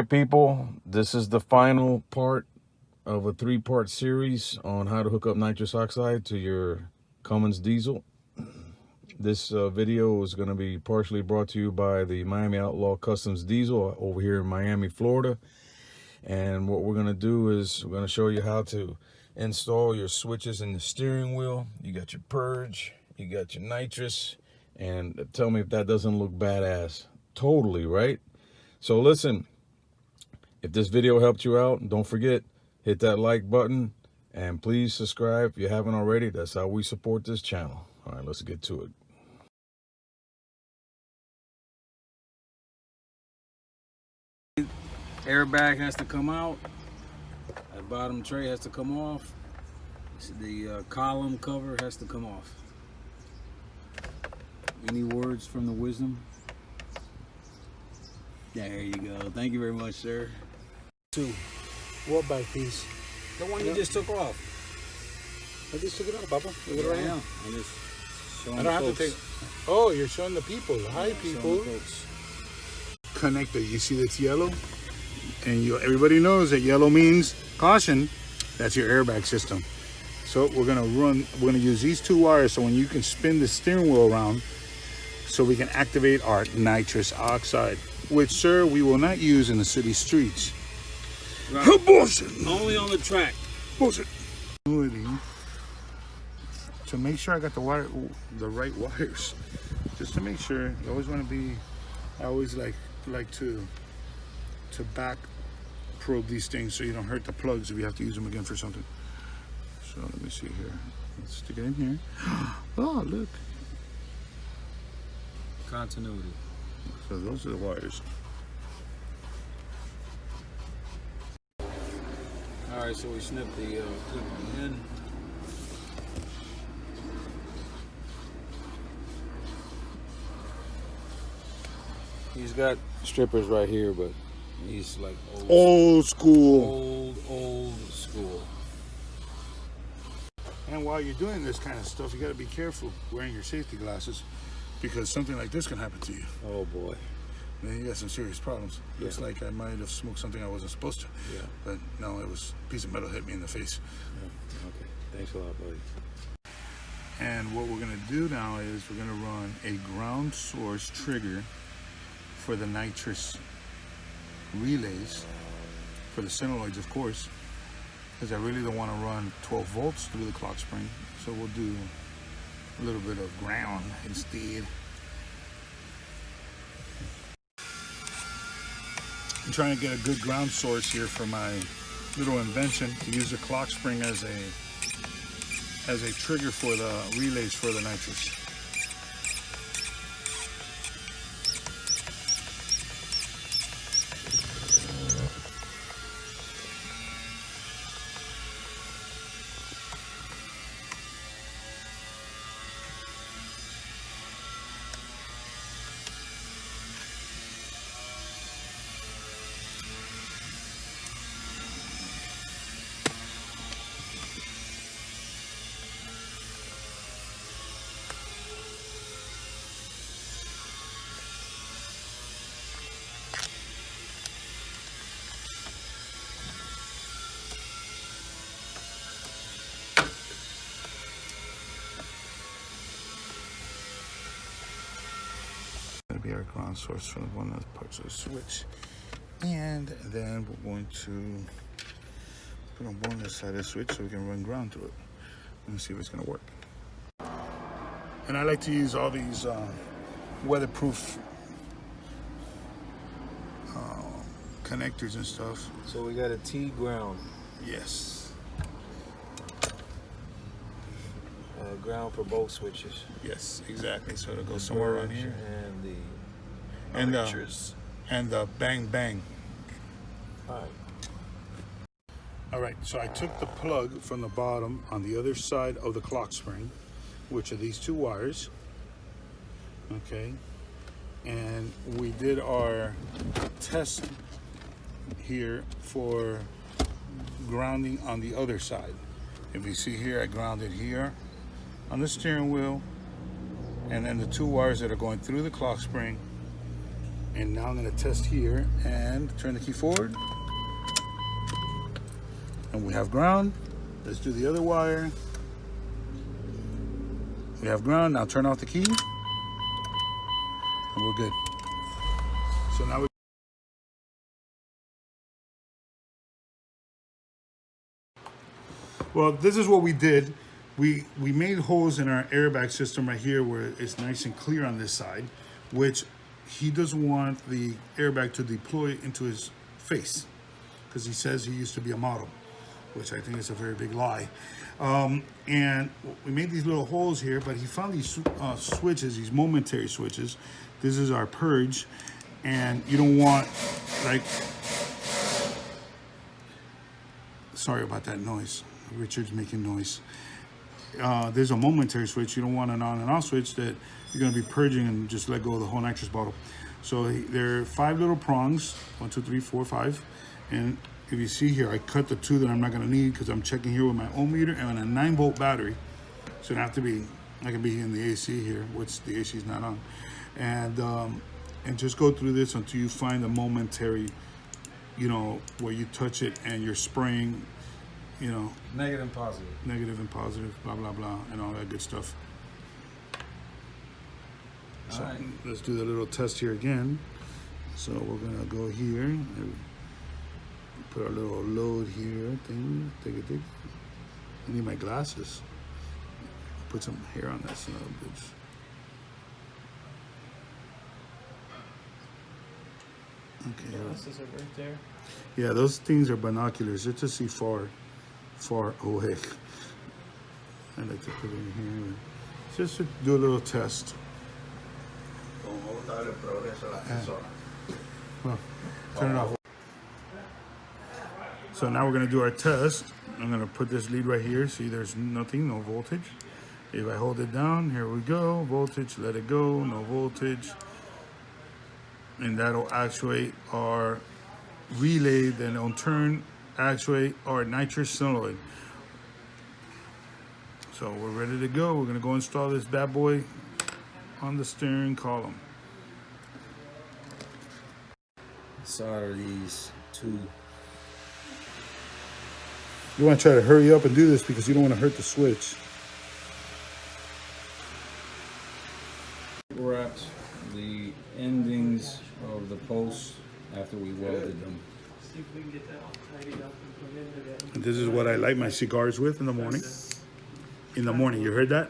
right, people, this is the final part of a 3-part series on how to hook up nitrous oxide to your Cummins Diesel. This video is going to be partially brought to you by the Miami Outlaw Customs Diesel over here in Miami, Florida. And what we're going to do is we're going to show you how to install your switches in the steering wheel. You got your purge, you got your nitrous, and tell me if that doesn't look badass. Totally, right? So listen, if this video helped you out, don't forget, hit that like button and please subscribe if you haven't already. That's how we support this channel. All right, let's get to it. Airbag has to come out. That bottom tray has to come off. The column cover has to come off. Any words from the wisdom? There you go. Thank you very much, sir. 2. What back piece? The one you just took off. I just took it off, Papa. Look at it right now. I'm just showing I don't have folks. to take. Oh, you're showing the people. Hi, people. Folks. Connector. You see that's yellow, and everybody knows that yellow means caution. That's your airbag system. So we're gonna use these 2 wires so when you can spin the steering wheel around, so we can activate our nitrous oxide, which, sir, we will not use in the city streets. Right. Bullshit. Only on the track. Bullshit. To make sure I got the right wires, just to make sure. You always want to be. I always like to back probe these things so you don't hurt the plugs if you have to use them again for something. So let me see here. Let's stick it in here. Oh, look. Continuity. So those are the wires. All right, so we snip the clip on the end. He's got strippers right here, but he's like Old school. Old school. And while you're doing this kind of stuff, you got to be careful wearing your safety glasses, because something like this can happen to you. Oh boy. Then you got some serious problems. Yeah. Looks like I might have smoked something I wasn't supposed to. Yeah. But no, it was a piece of metal hit me in the face. Yeah. Okay. Thanks a lot, buddy. And what we're gonna do now is we're gonna run a ground source trigger for the nitrous relays, for the solenoids, of course, because I really don't want to run 12 volts through the clock spring. So we'll do a little bit of ground instead. I'm trying to get a good ground source here for my little invention, to use the clock spring as a trigger for the relays for the nitrous. Be our ground source for one of the parts of the switch, and then we're going to put on one side of the switch so we can run ground to it and see if it's going to work. And I like to use all these weatherproof connectors and stuff. So we got a T ground. Yes. Ground for both switches. Yes, exactly. So it'll go somewhere around here. And the nitrous. And the bang bang. All right. All right, so I took the plug from the bottom on the other side of the clock spring, which are these 2 wires. Okay. And we did our test here for grounding on the other side. If you see here, I grounded here on the steering wheel, and then the 2 wires that are going through the clock spring And now I'm gonna test here and turn the key forward. And we have ground. Let's do the other wire. We have ground. Now turn off the key. And we're good. So now well, this is what we did. We made holes in our airbag system right here where it's nice and clear on this side, which he doesn't want the airbag to deploy into his face because he says he used to be a model, which I think is a very big lie. And we made these little holes here, but he found these switches, these momentary switches. This is our purge, and you don't want, like, sorry about that noise. Richard's making noise. There's a momentary switch. You don't want an on and off switch that you're going to be purging and just let go of the whole nitrous bottle. So there are 5 little prongs, 1, 2, 3, 4, 5. And if you see here, I cut the 2 that I'm not going to need because I'm checking here with my ohm meter and a 9-volt battery. So it have to be, I can be in the AC here, which the AC is not on. And just go through this until you find the momentary, you know, where you touch it and you're spraying, you know, Negative and positive. negative and positive, blah, blah, blah, and all that good stuff. So All right. let's do the little test here again. So we're gonna go here and put our little load here thing. Take it. I need my glasses. Put some hair on that son of a bitch. Okay. Glasses are right there. Yeah, those things are binoculars. Just to see far away. I like to put it in here. Just to do a little test. Well, turn it off. So now we're gonna do our test. I'm gonna put this lead right here. See, there's nothing, no voltage. If I hold it down, here we go. Voltage, let it go, no voltage. And that'll actuate our relay, then it'll turn, actuate our nitrous solenoid. So we're ready to go. We're gonna go install this bad boy on the steering column. Solder these 2. You want to try to hurry up and do this because you don't want to hurt the switch. Wrapped the endings of the posts after we welded them. See if we can get that all tidied up and put into that. And this is what I light my cigars with in the morning. In the morning, you heard that?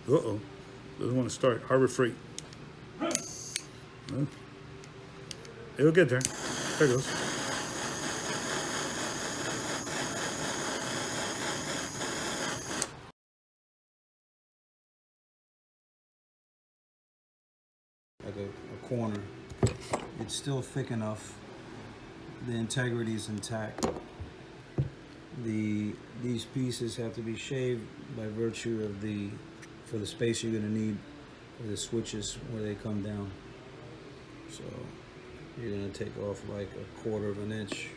Uh-oh. Doesn't want to start. Harbor Freight. No. It'll get there. There it goes. Like a corner. It's still thick enough. The integrity is intact. These pieces have to be shaved by virtue of for the space you're gonna need for the switches where they come down. So you're gonna take off like 1/4 of an inch.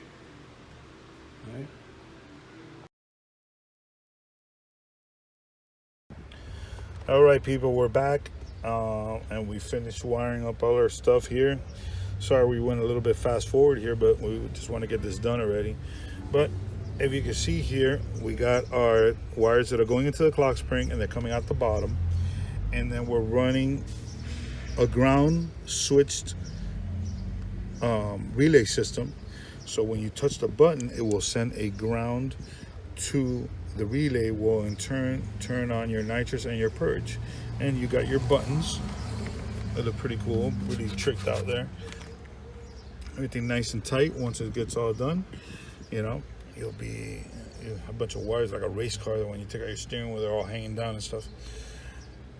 All right. All right, people, we're back. And we finished wiring up all our stuff here. Sorry we went a little bit fast forward here, but we just want to get this done already. But if you can see here, we got our wires that are going into the clock spring and they're coming out the bottom. And then we're running a ground switched relay system. So when you touch the button, it will send a ground to the relay, will in turn turn on your nitrous and your purge. And you got your buttons. They look pretty cool, pretty tricked out there. Everything nice and tight. Once it gets all done, you know, you'll have a bunch of wires like a race car that when you take out your steering wheel, they're all hanging down and stuff.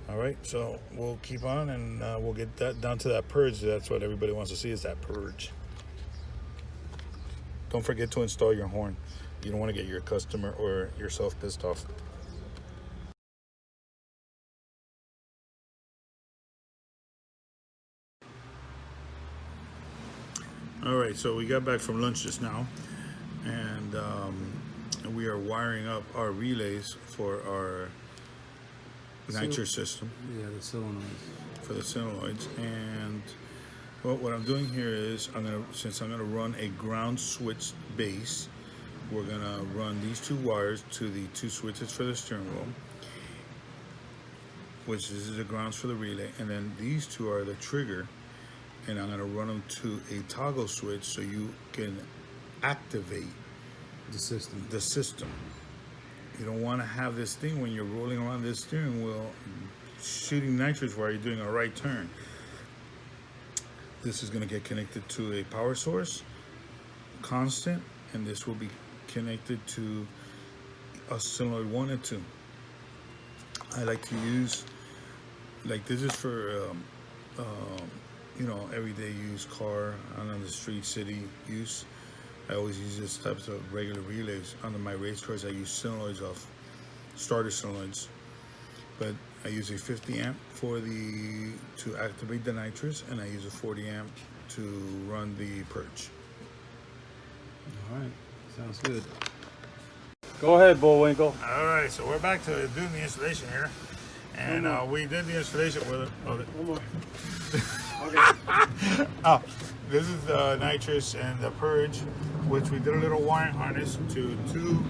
All right, so we'll keep on and we'll get that down to that purge. That's what everybody wants to see, is that purge. Don't forget to install your horn. You don't want to get your customer or yourself pissed off. All right, so we got back from lunch just now, and we are wiring up our relays for our nitrous system. Yeah, the solenoids. For the solenoids. And what I'm doing here is since I'm gonna run a ground switch base, we're gonna run these two wires to the two switches for the steering wheel, which this is the grounds for the relay, and then these two are the trigger, and I'm gonna run them to a toggle switch so you can activate The system. the system. You don't want to have this thing when you're rolling around this steering wheel shooting nitrous while you're doing a right turn. This is going to get connected to a power source, constant, and this will be connected to a solenoid 1 and 2. I like to use, like this is for, you know, everyday use, car, on the street, city use. I always use this types of regular relays. Under my race cars, I use solenoids off, starter solenoids. But I use a 50 amp to activate the nitrous, and I use a 40 amp to run the purge. All right, sounds good. Go ahead, Bullwinkle. All right, so we're back to doing the installation here. And we did the installation with it. One more. Oh, this is the nitrous and the purge, which we did a little wiring harness to two.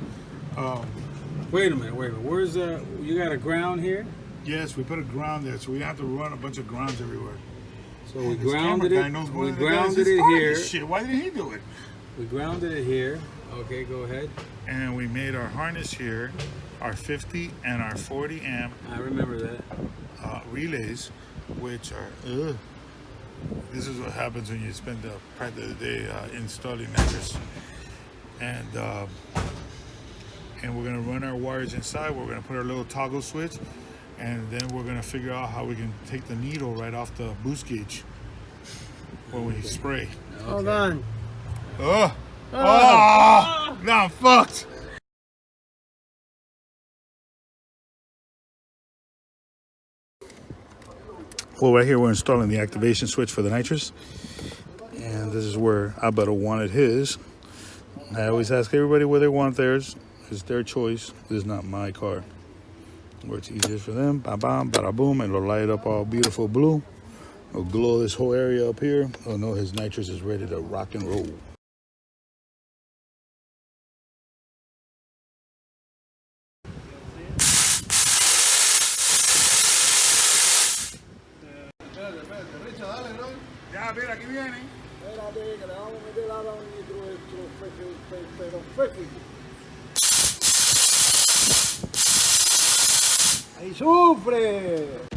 Wait a minute. Where's you got a ground here? Yes, we put a ground there, so we have to run a bunch of grounds everywhere. So we This grounded camera guy it. knows more We than the guys grounded that it started here. this shit. Why didn't he do it? We grounded it here. Okay, go ahead. And we made our harness here, our 50 and our 40 amp I remember that. relays, which are, this is what happens when you spend the part of the day installing nitrous. And we're gonna run our wires inside. We're gonna put our little toggle switch, and then we're gonna figure out how we can take the needle right off the boost gauge when we spray. Hold on. Oh, now I'm fucked. Well, right here we're installing the activation switch for the nitrous, and this is where Alberto wanted his. I always ask everybody where they want theirs. It's their choice. This is not my car. Where it's easiest for them. Bam, bam, bada boom, and it'll light up all beautiful blue. It'll glow this whole area up here. Oh no, his nitrous is ready to rock and roll. Ya, mira, aquí vienen. Espérate, que le vamos a meter ahora un nitro pero féfico. ¡Ahí sufre!